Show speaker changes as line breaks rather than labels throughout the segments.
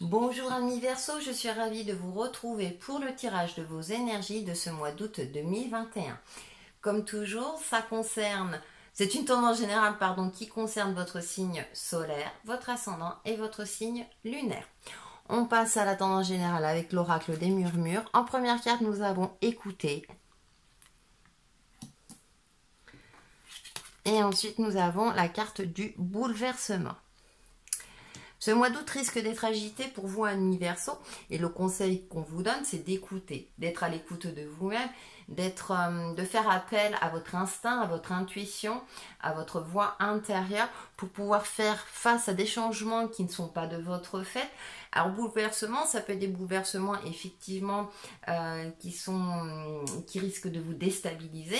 Bonjour amis Verseau, je suis ravie de vous retrouver pour le tirage de vos énergies de ce mois d'août 2021. Comme toujours, c'est une tendance générale qui concerne votre signe solaire, votre ascendant et votre signe lunaire. On passe à la tendance générale avec l'oracle des murmures. En première carte, nous avons écouté. Et ensuite, nous avons la carte du bouleversement. Ce mois d'août risque d'être agité pour vous, amis Verseau, et le conseil qu'on vous donne, c'est d'écouter, d'être à l'écoute de vous-même, de faire appel à votre instinct, à votre intuition, à votre voix intérieure pour pouvoir faire face à des changements qui ne sont pas de votre fait. Alors, bouleversement, ça peut être des bouleversements effectivement qui risquent de vous déstabiliser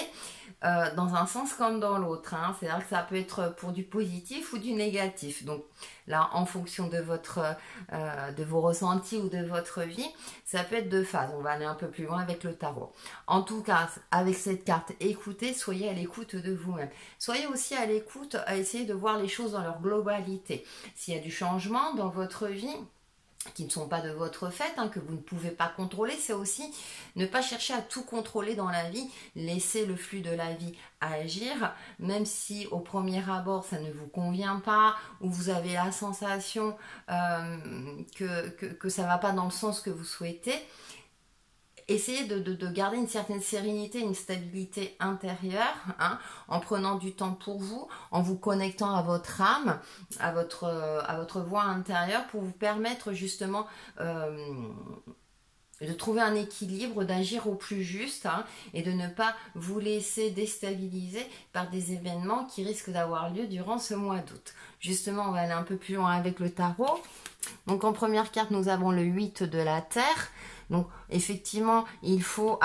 dans un sens comme dans l'autre. C'est-à-dire que ça peut être pour du positif ou du négatif. Donc là, en fonction de vos ressentis ou de votre vie, ça peut être deux phases. On va aller un peu plus loin avec le tarot. En tout cas, avec cette carte, écoutez, soyez à l'écoute de vous-même. Soyez aussi à l'écoute, à essayer de voir les choses dans leur globalité. S'il y a du changement dans votre vie, qui ne sont pas de votre fait, que vous ne pouvez pas contrôler, c'est aussi ne pas chercher à tout contrôler dans la vie, laisser le flux de la vie agir, même si au premier abord ça ne vous convient pas, ou vous avez la sensation que ça ne va pas dans le sens que vous souhaitez. Essayez de garder une certaine sérénité, une stabilité intérieure, en prenant du temps pour vous, en vous connectant à votre âme, à votre voix intérieure pour vous permettre justement de trouver un équilibre, d'agir au plus juste et de ne pas vous laisser déstabiliser par des événements qui risquent d'avoir lieu durant ce mois d'août. Justement, on va aller un peu plus loin avec le tarot. Donc en première carte, nous avons le 8 de la Terre. Donc effectivement, il faut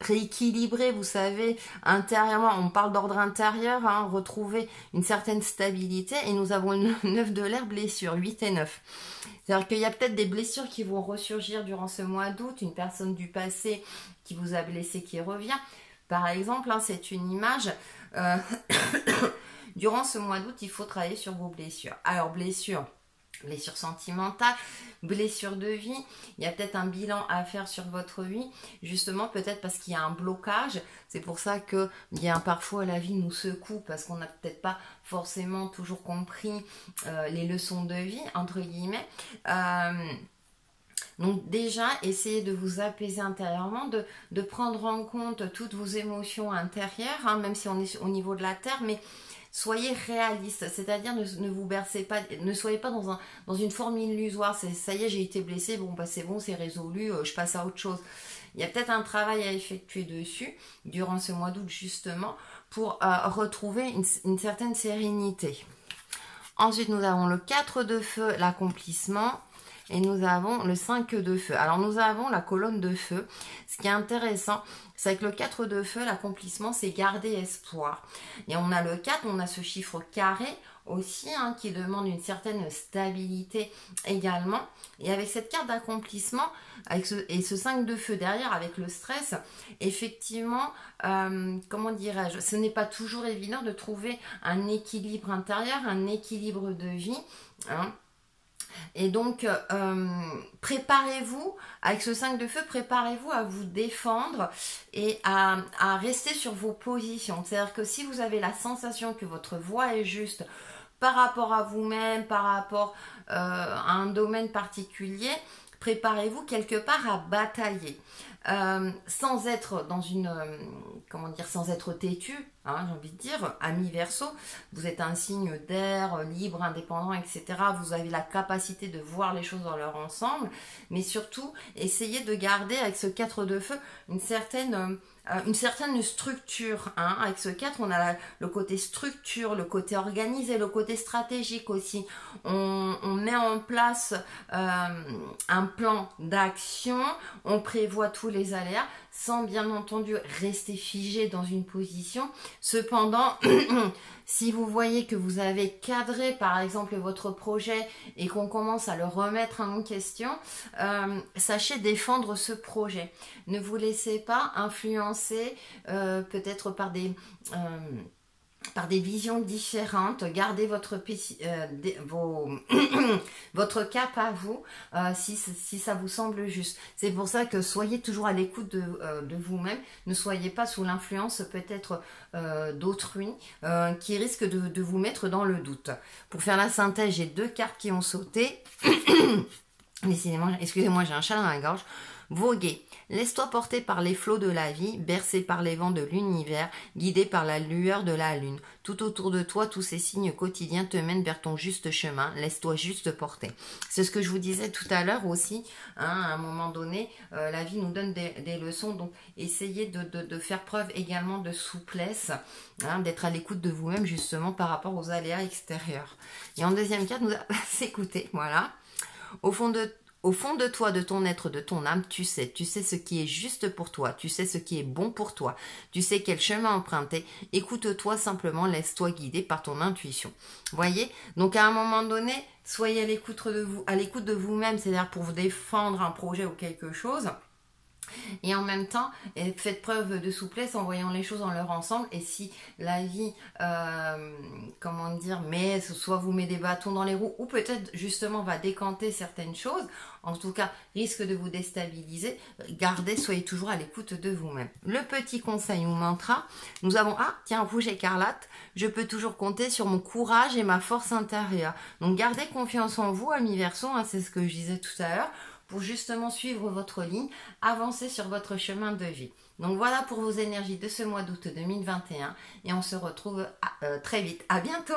rééquilibrer, vous savez, intérieurement, on parle d'ordre intérieur, retrouver une certaine stabilité. Et nous avons une 9 de l'air, blessure, 8 et 9. C'est-à-dire qu'il y a peut-être des blessures qui vont ressurgir durant ce mois d'août, une personne du passé qui vous a blessé qui revient. Par exemple, c'est une image... Durant ce mois d'août, il faut travailler sur vos blessures. Alors, blessure sentimentale, blessure de vie, il y a peut-être un bilan à faire sur votre vie, justement peut-être parce qu'il y a un blocage. C'est pour ça que bien parfois la vie nous secoue parce qu'on n'a peut-être pas forcément toujours compris les leçons de vie, entre guillemets. Donc déjà, essayez de vous apaiser intérieurement, de prendre en compte toutes vos émotions intérieures, même si on est au niveau de la terre, mais soyez réaliste, c'est-à-dire ne vous bercez pas, ne soyez pas dans une forme illusoire. Ça y est, j'ai été blessée, bon bah c'est bon, c'est résolu, je passe à autre chose. Il y a peut-être un travail à effectuer dessus durant ce mois d'août justement pour retrouver une certaine sérénité. Ensuite, nous avons le 4 de feu, l'accomplissement. Et nous avons le 5 de feu. Alors, nous avons la colonne de feu. Ce qui est intéressant, c'est que le 4 de feu, l'accomplissement, c'est garder espoir. Et on a le 4, on a ce chiffre carré aussi, qui demande une certaine stabilité également. Et avec cette carte d'accomplissement, et ce 5 de feu derrière, avec le stress, effectivement, comment dirais-je, ce n'est pas toujours évident de trouver un équilibre intérieur, un équilibre de vie, Et donc, préparez-vous, avec ce 5 de feu, préparez-vous à vous défendre et à rester sur vos positions. C'est-à-dire que si vous avez la sensation que votre voix est juste par rapport à vous-même, par rapport à un domaine particulier, préparez-vous quelque part à batailler. Sans être dans sans être têtu, j'ai envie de dire, ami Verseau, vous êtes un signe d'air, libre, indépendant, etc. Vous avez la capacité de voir les choses dans leur ensemble, mais surtout, essayez de garder avec ce 4 de feu une certaine structure. Avec ce 4, on a le côté structure, le côté organisé, le côté stratégique aussi. On met en place un plan d'action, on prévoit tous les aléas, sans bien entendu rester figé dans une position. Cependant, si vous voyez que vous avez cadré par exemple votre projet et qu'on commence à le remettre en question, sachez défendre ce projet. Ne vous laissez pas influencer peut-être par par des visions différentes, gardez votre, votre cap à vous si ça vous semble juste. C'est pour ça que soyez toujours à l'écoute de vous-même, ne soyez pas sous l'influence peut-être d'autrui qui risque de vous mettre dans le doute. Pour faire la synthèse, j'ai 2 cartes qui ont sauté. Décidément, excusez-moi, j'ai un chat dans la gorge. Voguer. Laisse-toi porter par les flots de la vie, bercé par les vents de l'univers, guidé par la lueur de la lune. Tout autour de toi, tous ces signes quotidiens te mènent vers ton juste chemin. Laisse-toi juste porter. C'est ce que je vous disais tout à l'heure aussi. Hein, à un moment donné, la vie nous donne des leçons. Donc, essayez de faire preuve également de souplesse, hein, d'être à l'écoute de vous-même justement par rapport aux aléas extérieurs. Et en deuxième carte, nous allons s'écouter. Voilà. Au fond de toi, de ton être, de ton âme, tu sais ce qui est juste pour toi, tu sais ce qui est bon pour toi, tu sais quel chemin emprunter, écoute-toi simplement, laisse-toi guider par ton intuition. Voyez? Donc à un moment donné, soyez à l'écoute de vous-même, c'est-à-dire pour vous défendre un projet ou quelque chose. Et en même temps, faites preuve de souplesse en voyant les choses dans leur ensemble. Et si la vie, comment dire, soit vous met des bâtons dans les roues, ou peut-être justement va décanter certaines choses, en tout cas risque de vous déstabiliser, soyez toujours à l'écoute de vous-même. Le petit conseil ou mantra, nous avons, rouge écarlate, je peux toujours compter sur mon courage et ma force intérieure. Donc gardez confiance en vous, amis Verseau, hein, c'est ce que je disais tout à l'heure, pour justement suivre votre ligne, avancer sur votre chemin de vie. Donc voilà pour vos énergies de ce mois d'août 2021 et on se retrouve très vite. À bientôt!